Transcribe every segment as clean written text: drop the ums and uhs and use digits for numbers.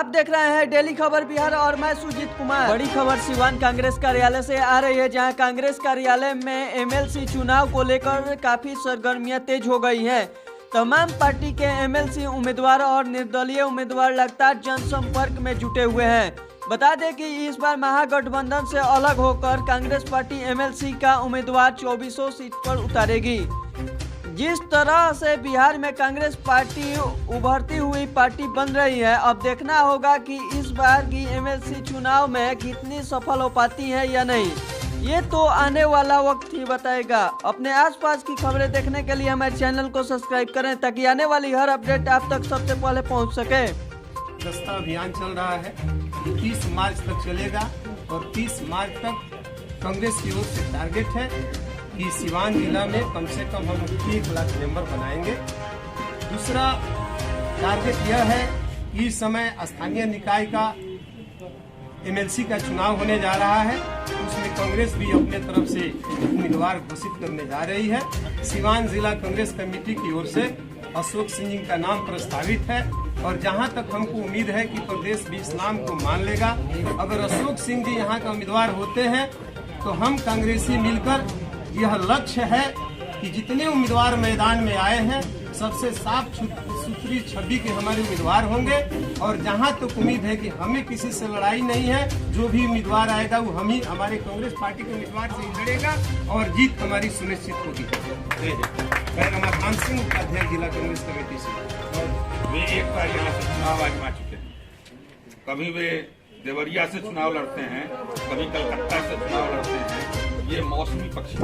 आप देख रहे हैं डेली खबर बिहार और मैं सुजीत कुमार। बड़ी खबर सिवान कांग्रेस कार्यालय से आ रही है, जहां कांग्रेस कार्यालय में एमएलसी चुनाव को लेकर काफी सरगर्मियां तेज हो गई हैं। तमाम पार्टी के एमएलसी उम्मीदवार और निर्दलीय उम्मीदवार लगातार जनसंपर्क में जुटे हुए हैं। बता दें कि इस बार महागठबंधन से अलग होकर कांग्रेस पार्टी एमएलसी का उम्मीदवार 2400 सीट पर उतारेगी। जिस तरह से बिहार में कांग्रेस पार्टी उभरती हुई पार्टी बन रही है, अब देखना होगा कि इस बार की एमएलसी चुनाव में कितनी सफल हो पाती है या नहीं। ये तो आने वाला वक्त ही बताएगा। अपने आसपास की खबरें देखने के लिए हमारे चैनल को सब्सक्राइब करें, ताकि आने वाली हर अपडेट आप तक सबसे पहले पहुंच सके। दस्ता अभियान चल रहा है, 30 मार्च तक चलेगा और 30 मार्च तक कांग्रेस की ओर से टारगेट है कि सिवान जिला में कम से कम हम 1 लाख मेंबर बनाएंगे। दूसरा टारगेट यह है कि इस समय स्थानीय निकाय का एमएलसी का चुनाव होने जा रहा है, उसमें कांग्रेस भी अपने तरफ से उम्मीदवार घोषित करने जा रही है। सिवान जिला कांग्रेस कमेटी की ओर से अशोक सिंह जी का नाम प्रस्तावित है और जहां तक हमको उम्मीद है कि प्रदेश भी इस नाम को मान लेगा। अगर अशोक सिंह जी यहां का उम्मीदवार होते हैं तो हम कांग्रेसी मिलकर यह लक्ष्य है कि जितने उम्मीदवार मैदान में आए हैं सबसे साफ सुथरी छवि के हमारे उम्मीदवार होंगे और जहां तक उम्मीद है कि हमें किसी से लड़ाई नहीं है, जो भी उम्मीदवार आएगा वो हम ही हमारे कांग्रेस पार्टी के उम्मीदवार से ही लड़ेगा और जीत हमारी सुनिश्चित होगी। मैं रमाकांत सिंह, उपाध्यक्ष जिला कांग्रेस कमेटी से। वे एक बार यहाँ से चुनाव आजमा चुके हैं। कभी वे देवरिया से चुनाव लड़ते हैं, कभी कलकत्ता से चुनाव लड़ते हैं। ये मौसमी पक्षी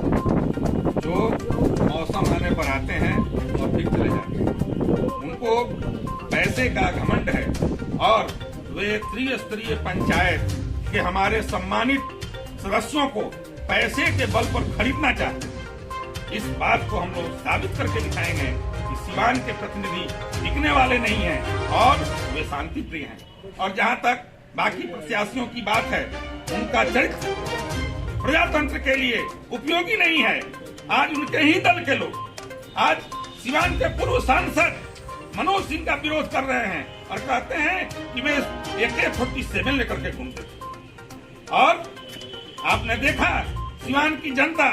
जो मौसम आने पर आते हैं और फिर चले जाते हैं। उनको पैसे का घमंड है और वे त्रिस्तरीय पंचायत के हमारे सम्मानित सदस्यों को पैसे के बल पर खरीदना चाहते हैं। इस बात को हम लोग साबित करके दिखाएंगे कि सिवान के प्रतिनिधि बिकने वाले नहीं हैं और वे शांति प्रिय हैं। और जहां तक बाकी प्रत्याशियों की बात है, उनका चरित्र प्रजातंत्र के लिए उपयोगी नहीं है। आज उनके ही दल के लोग आज सिवान के पूर्व सांसद मनोज सिंह का विरोध कर रहे हैं और कहते हैं कि वे AK-47 लेकर के घूमते थे। और आपने देखा सिवान की जनता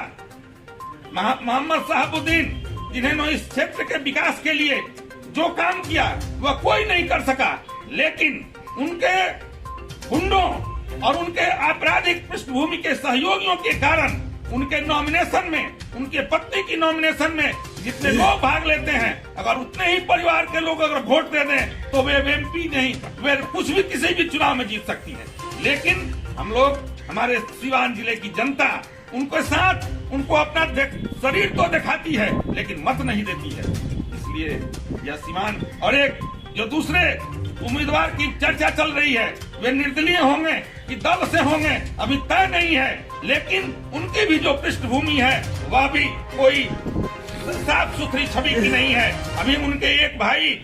मोहम्मद साहबुद्दीन, जिन्होंने इस क्षेत्र के विकास के लिए जो काम किया वह कोई नहीं कर सका, लेकिन उनके गुंडों और उनके आपराधिक पृष्ठभूमि के सहयोगियों के कारण उनके नॉमिनेशन में, उनके पत्नी की नॉमिनेशन में जितने लोग भाग लेते हैं, अगर उतने ही परिवार के लोग अगर वोट दे दें तो वे MP नहीं, वे कुछ भी किसी भी चुनाव में जीत सकती है। लेकिन हम लोग, हमारे सिवान जिले की जनता उनके साथ, उनको अपना शरीर तो दिखाती है लेकिन मत नहीं देती है। इसलिए यह सिवान और एक जो दूसरे उम्मीदवार की चर्चा चल रही है, वे निर्दलीय होंगे कि दल से होंगे अभी तय नहीं है, लेकिन उनकी भी जो पृष्ठभूमि है वह भी कोई साफ सुथरी छवि की नहीं है। अभी उनके एक भाई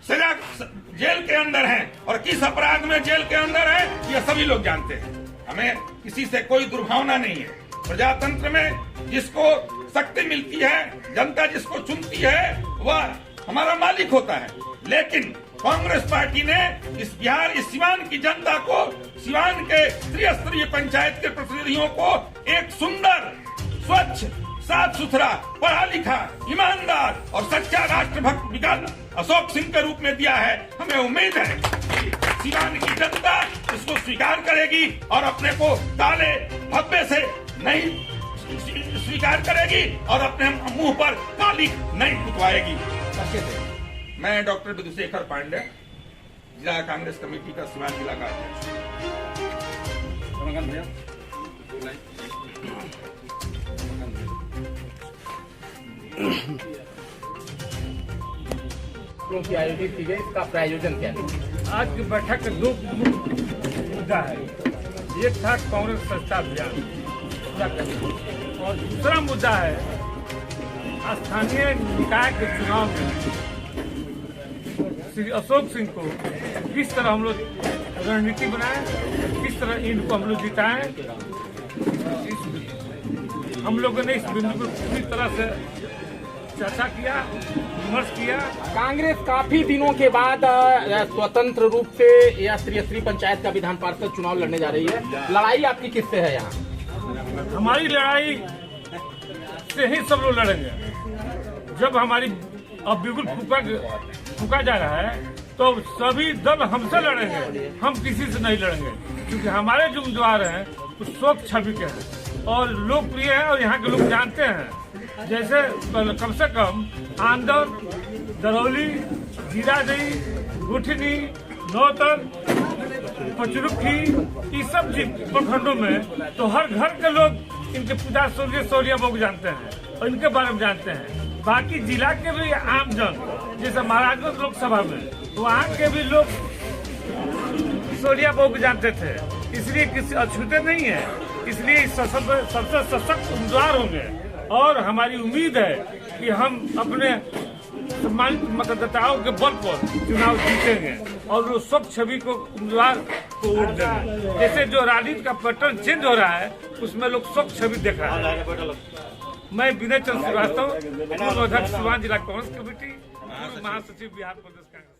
सजा जेल के अंदर हैं और किस अपराध में जेल के अंदर है ये सभी लोग जानते हैं। हमें किसी से कोई दुर्भावना नहीं है। प्रजातंत्र में जिसको शक्ति मिलती है, जनता जिसको चुनती है, वह हमारा मालिक होता है। लेकिन कांग्रेस पार्टी ने इस बिहार, इस सिवान की जनता को, सिवान के त्रिस्तरीय पंचायत के प्रतिनिधियों को एक सुंदर, स्वच्छ, साफ सुथरा, पढ़ा लिखा, ईमानदार और सच्चा राष्ट्रभक्त विकास अशोक सिंह के रूप में दिया है। हमें उम्मीद है कि सिवान की जनता इसको स्वीकार करेगी और अपने को काले धब्बे से नहीं स्वीकार करेगी और अपने मुंह पर काली नहीं पुतवाएगी। मैं डॉक्टर विधुशेखर पांडे, जिला कांग्रेस कमेटी का सिवान जिला का अध्यक्ष। क्योंकि आयोजित की गई, इसका प्रायोजन क्या है? आज की बैठक का 2 मुद्दा है। एक था कांग्रेस सस्ता अभियान पूरा करना और दूसरा मुद्दा है स्थानीय निकाय के चुनाव में श्री अशोक सिंह को किस तरह हम लोग रणनीति बनाए, किस तरह इनको हम लोग जिताएं। हम लोगों ने इस बिंदु पर पूरी तरह से चर्चा किया, विमर्श किया। कांग्रेस काफी दिनों के बाद स्वतंत्र रूप से या श्री पंचायत का विधान पार्षद चुनाव लड़ने जा रही है। लड़ाई आपकी किससे है यहाँ? हमारी लड़ाई से ही सब लोग लड़ेंगे। जब हमारी अब बिल्कुल फूका जा रहा है तो सभी दल हमसे लड़ेंगे, हम किसी से नहीं लड़ेंगे, क्योंकि हमारे जो उम्मीदवार हैं वो स्वच्छ छवि के हैं और लोकप्रिय हैं और यहाँ के लोग जानते हैं। जैसे कम से कम आंदर, दरौली, जीरादेई, गुठनी, नौतन, पचरुखी, ये सब प्रखंडों में तो हर घर के लोग इनके पिता स्वर्गीय सोरिया को जानते हैं और इनके बारे में जानते हैं। बाकी जिला के भी आमजन, जैसे महाराजगंज लोकसभा में वहाँ के भी लोग सोनिया को जानते थे, इसलिए किसी अछूते नहीं है। इसलिए सबसे सशक्त उम्मीदवार होंगे और हमारी उम्मीद है कि हम अपने सम्मानित मतदाताओं के बल पर चुनाव जीतेंगे और वो स्वच्छ छवि को उम्मीदवार को वोट देंगे। जैसे जो राजनीति का पैटर्न चेंज हो रहा है उसमें लोग स्वच्छ छवि देख रहे हैं। मैं विनय चंद्र श्रीवास्तव, पूर्व अध्यक्ष सीवान जिला कांग्रेस कमेटी, महासचिव बिहार प्रदेश कांग्रेस।